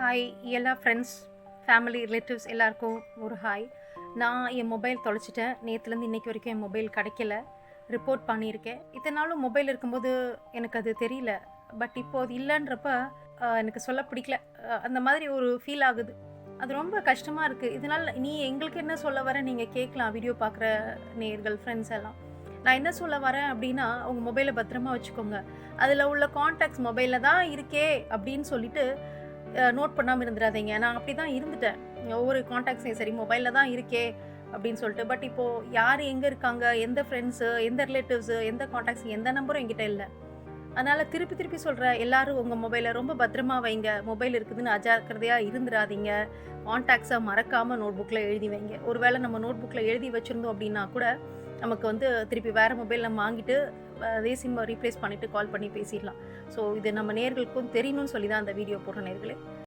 Hi எல்லா friends, family, relatives எல்லாருக்கும் ஒரு ஹாய். நான் என் மொபைல் தொலைச்சிட்டேன். நேற்றுலேருந்து இன்றைக்கி வரைக்கும் என் மொபைல் கிடைக்கல. ரிப்போர்ட் பண்ணியிருக்கேன். இத்தனை நாளும் மொபைல் இருக்கும்போது எனக்கு அது தெரியல. பட் இப்போது அது இல்லைன்றப்ப எனக்கு சொல்ல பிடிக்கல. அந்த மாதிரி ஒரு ஃபீல் ஆகுது. அது ரொம்ப கஷ்டமாக இருக்குது. இதனால் நீ எங்களுக்கு என்ன சொல்ல வர நீங்கள் கேட்கலாம், வீடியோ பார்க்குற நேயர்கள், ஃப்ரெண்ட்ஸ் எல்லாம். நான் என்ன சொல்ல வரேன் அப்படின்னா, உங்கள் மொபைலை பத்திரமா வச்சுக்கோங்க. அதில் உள்ள காண்டாக்ட்ஸ் மொபைலில் தான் இருக்கே அப்படின்னு சொல்லிட்டு நோட் பண்ணாமல் இருந்துடாதீங்க. நான் அப்படி தான் இருந்துட்டேன். ஒவ்வொரு காண்டாக்ட்ஸையும் சரி மொபைலில் தான் இருக்கே அப்படின்னு சொல்லிட்டு. பட் இப்போது யார் எங்கே இருக்காங்க, எந்த ஃப்ரெண்ட்ஸு, எந்த ரிலேட்டிவ்ஸு, எந்த காண்டாக்ட்ஸ், எந்த நம்பரும் என்கிட்ட இல்லை. அதனால் திருப்பி சொல்கிறேன், எல்லோரும் உங்கள் மொபைலை ரொம்ப பத்திரமா வைங்க. மொபைல் இருக்குதுன்னு அஜாக்கிரதையாக இருந்துடாதீங்க. காண்டாக்ட்ஸை மறக்காமல் நோட் புக்கில் எழுதி வைங்க. ஒருவேளை நம்ம நோட் புக்கில் எழுதி வச்சுருந்தோம் அப்படின்னா கூட நமக்கு திருப்பி வேறு மொபைல் நம்ம வாங்கிட்டு அதே சிம்மை ரீப்ளேஸ் பண்ணிவிட்டு கால் பண்ணி பேசிடலாம். ஸோ இது நம்ம நேயர்களுக்கும் தெரியணும்னு சொல்லி தான் அந்த வீடியோ போடுற நேயர்களே.